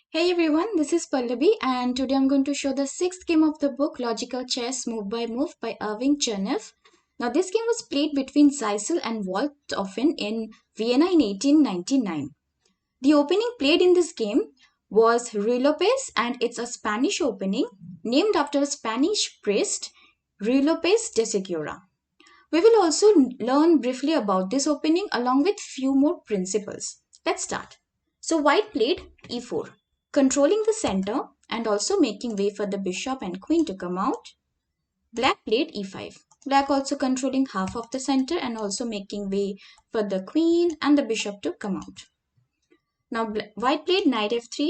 Hey everyone, this is Pallavi and today I'm going to show the sixth game of the book Logical Chess Move by Move by Irving Chernev. Now this game was played between Zeissl and Walthoffen in Vienna in 1899. The opening played in this game was Ruy Lopez and it's a Spanish opening named after a Spanish priest, Ruy Lopez de Segura. We will also learn briefly about this opening along with few more principles. Let's start. So white played e4, controlling the center and also making way for the bishop and queen to come out. Black played e5. Black also controlling half of the center and also making way for the queen and the bishop to come out. Now white played knight f3,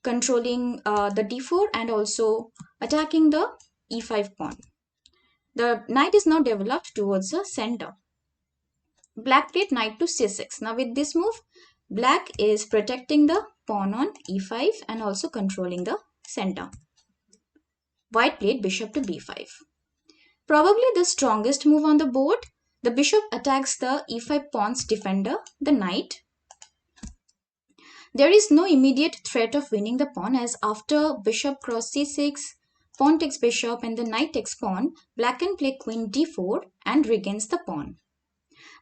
controlling the d4 and also attacking the e5 pawn. The knight is now developed towards the center. Black played knight to c6. Now with this move, black is protecting the pawn on e5 and also controlling the center. White played bishop to b5. Probably the strongest move on the board. The bishop attacks the e5 pawn's defender, the knight. There is no immediate threat of winning the pawn as after bishop cross c6, pawn takes bishop and the knight takes pawn, black can play queen d4 and regains the pawn.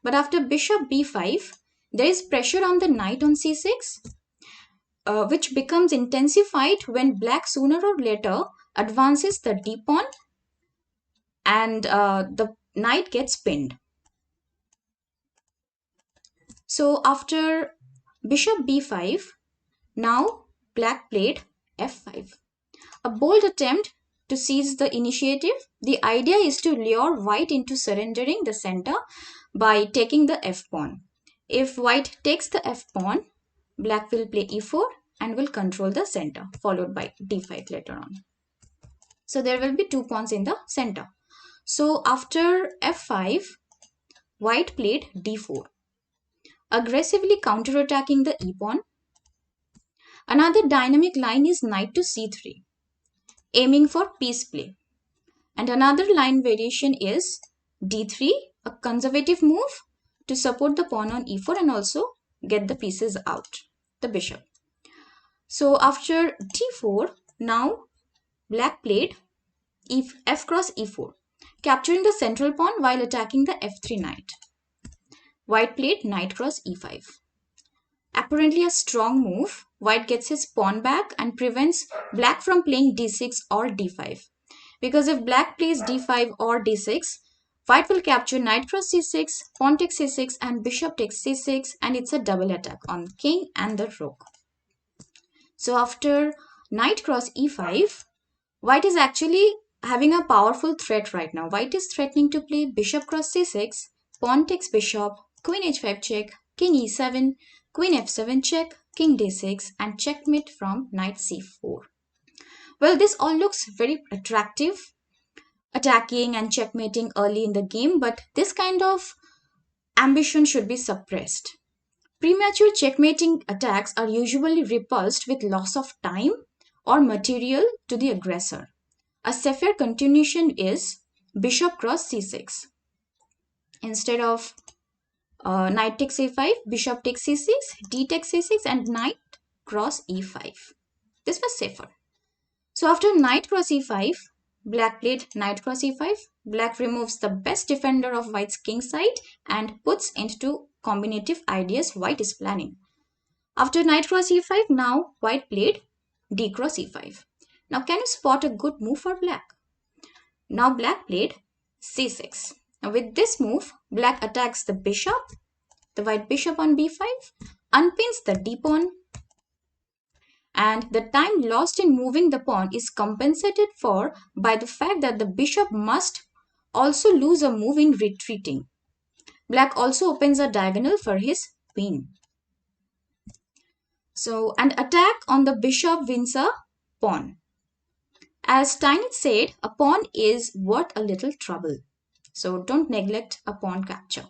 But after bishop b5, there is pressure on the knight on c6, which becomes intensified when black sooner or later advances the d pawn and the knight gets pinned. So after bishop b5, now black played f5. A bold attempt to seize the initiative. The idea is to lure white into surrendering the center by taking the f pawn. If white takes the f pawn, black will play e4 and will control the center, followed by d5 later on. So there will be two pawns in the center. So after f5, white played d4, aggressively counterattacking the e pawn. Another dynamic line is knight to c3, aiming for piece play. And another line variation is d3, a conservative move to support the pawn on e4 and also get the pieces out, the bishop. So after d4, now black played f cross e4, capturing the central pawn while attacking the f3 knight. White played knight cross e5. Apparently a strong move. White gets his pawn back and prevents black from playing d6 or d5. Because if black plays d5 or d6, white will capture knight cross c6, pawn takes c6 and bishop takes c6 and it's a double attack on king and the rook. So after knight cross e5, white is actually having a powerful threat right now. White is threatening to play bishop cross c6, pawn takes bishop, queen h5 check, king e7, queen f7 check, king d6 and checkmate from knight c4. Well, this all looks very attractive, attacking and checkmating early in the game, but this kind of ambition should be suppressed. Premature checkmating attacks are usually repulsed with loss of time or material to the aggressor. A safer continuation is bishop cross c6. Instead of knight takes a5, bishop takes c6, d takes c6 and knight cross e5. This was safer. So after knight cross e5, black played knight cross e5. Black removes the best defender of white's king side and puts into combinative ideas white is planning. After knight cross e5, now white played d cross e5. Now can you spot a good move for black? Now black played c6. Now with this move, black attacks the bishop, the white bishop on b5, unpins the d pawn, and the time lost in moving the pawn is compensated for by the fact that the bishop must also lose a move in retreating. Black also opens a diagonal for his queen. So an attack on the bishop wins a pawn. As Steinitz said, a pawn is worth a little trouble. So don't neglect a pawn capture.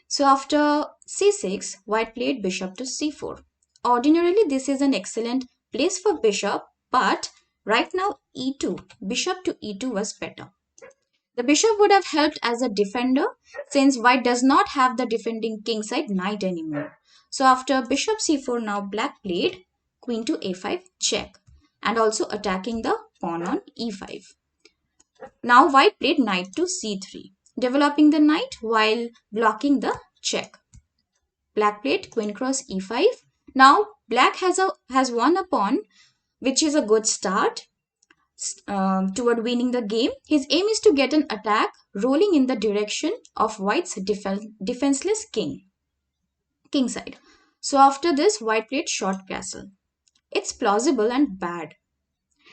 So after c6, white played bishop to c4. Ordinarily, this is an excellent place for bishop, but right now e2, bishop to e2 was better. The bishop would have helped as a defender since white does not have the defending king side knight anymore. So after bishop c4, now black played queen to a5 check, and also attacking the pawn on e5. Now white played knight to c3, developing the knight while blocking the check. Black played queen cross e5. Now black has won a pawn, which is a good start toward winning the game. His aim is to get an attack rolling in the direction of white's defenseless king side. So after this, white played short castle. It's plausible and bad.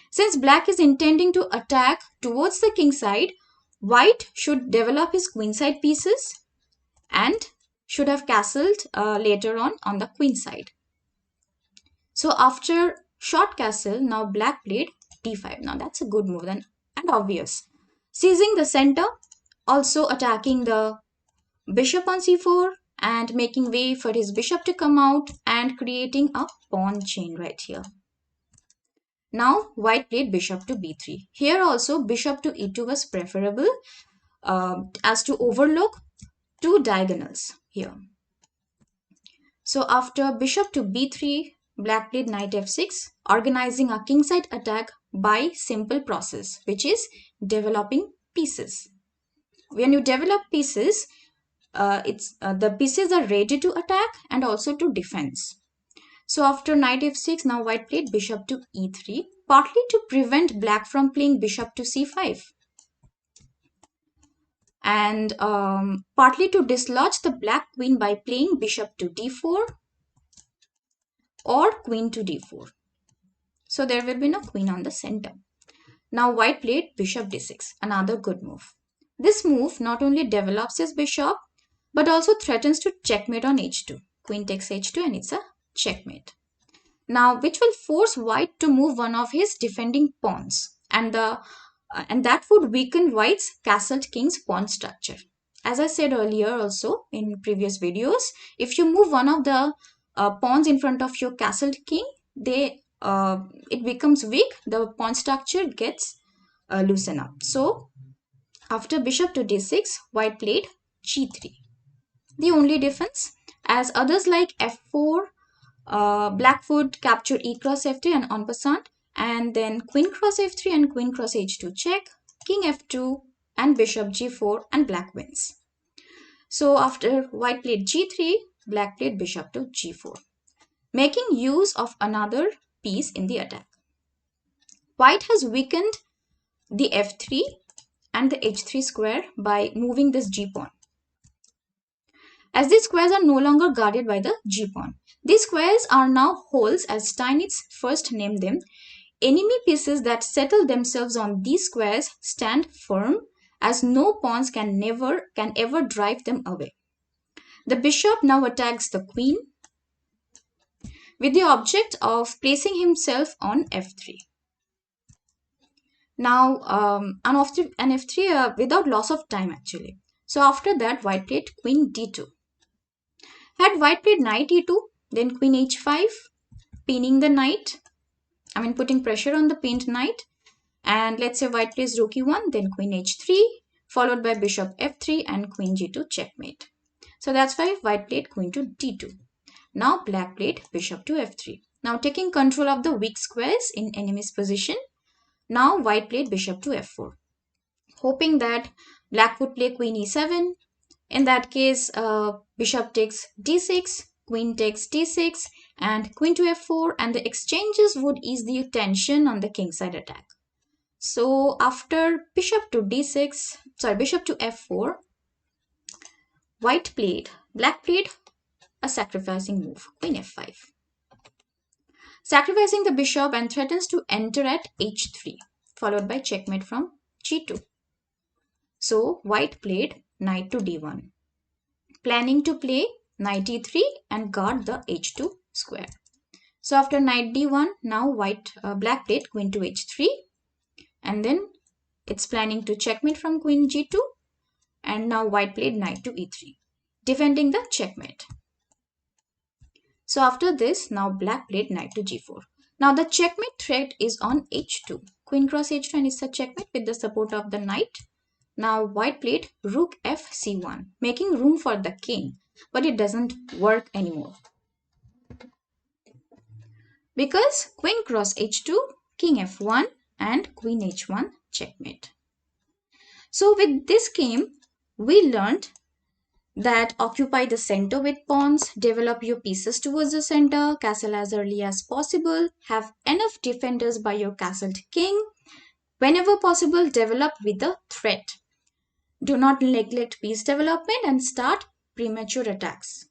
Since black is intending to attack towards the king side, white should develop his queenside pieces and should have castled later on the queen side. So after short castle, now black played d5. Now that's a good move and obvious. Seizing the center, also attacking the bishop on c4 and making way for his bishop to come out and creating a pawn chain right here. Now white played bishop to b3. Here also bishop to e2 was preferable as to overlook two diagonals here. So after bishop to b3, black played knight f6, organizing a kingside attack by simple process, which is developing pieces. When you develop pieces, the pieces are ready to attack and also to defense. So after knight f6, now white played bishop to e3, partly to prevent black from playing bishop to c5. And partly to dislodge the black queen by playing bishop to d4 or queen to d4. So there will be no queen on the center. Now white played bishop d6, another good move. This move not only develops his bishop, but also threatens to checkmate on h2. Queen takes h2 and it's a checkmate. Now, which will force white to move one of his defending pawns, and that would weaken white's castled king's pawn structure. As I said earlier also in previous videos, if you move one of the pawns in front of your castled king, it becomes weak, the pawn structure gets loosened up. So after bishop to d6, white played g3. The only difference, as others like f4, black would capture e cross f3 and en passant, and then queen cross f3 and queen cross h2 check, king f2 and bishop g4, and black wins. So after white played g3, black played bishop to g4, making use of another piece in the attack. White has weakened the f3 and the h3 square by moving this g pawn. As these squares are no longer guarded by the g-pawn, these squares are now holes, as Steinitz first named them. Enemy pieces that settle themselves on these squares stand firm, as no pawns can ever drive them away. The bishop now attacks the queen with the object of placing himself on f3. Now, an f3 without loss of time actually. So after that, white played queen d2. Had white played knight e2, then queen h5, pinning the knight, putting pressure on the pinned knight, and let's say white plays rook e1, then queen h3, followed by bishop f3 and queen g2 checkmate. So that's why white played queen to d2. Now black played bishop to f3. Now taking control of the weak squares in enemy's position, now white played bishop to f4, hoping that black would play queen e7. In that case, bishop takes d6, queen takes d6, and queen to f4, and the exchanges would ease the tension on the kingside attack. So after bishop to f4, black played a sacrificing move, queen f5, sacrificing the bishop and threatens to enter at h3, followed by checkmate from g2. So white played knight to d1, planning to play knight e3 and guard the h2 square. So after knight d1, now black played queen to h3, and then it's planning to checkmate from queen g2, and now white played knight to e3, defending the checkmate. So after this, now black played knight to g4. Now the checkmate threat is on h2, queen cross h2, and it's a checkmate with the support of the knight. Now white played rook f c1, making room for the king, but it doesn't work anymore. because queen cross h2, king f1 and queen h1 checkmate. So with this game, we learned that occupy the center with pawns, develop your pieces towards the center, castle as early as possible, have enough defenders by your castled king. Whenever possible, develop with a threat. Do not neglect piece development and start premature attacks.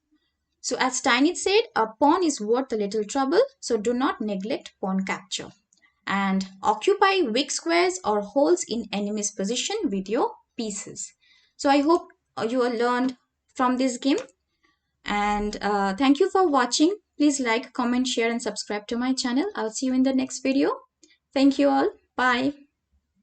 So as Steinitz said, a pawn is worth a little trouble, so do not neglect pawn capture. And occupy weak squares or holes in enemy's position with your pieces. So I hope you all learned from this game. And thank you for watching. Please like, comment, share and subscribe to my channel. I'll see you in the next video. Thank you all. Bye.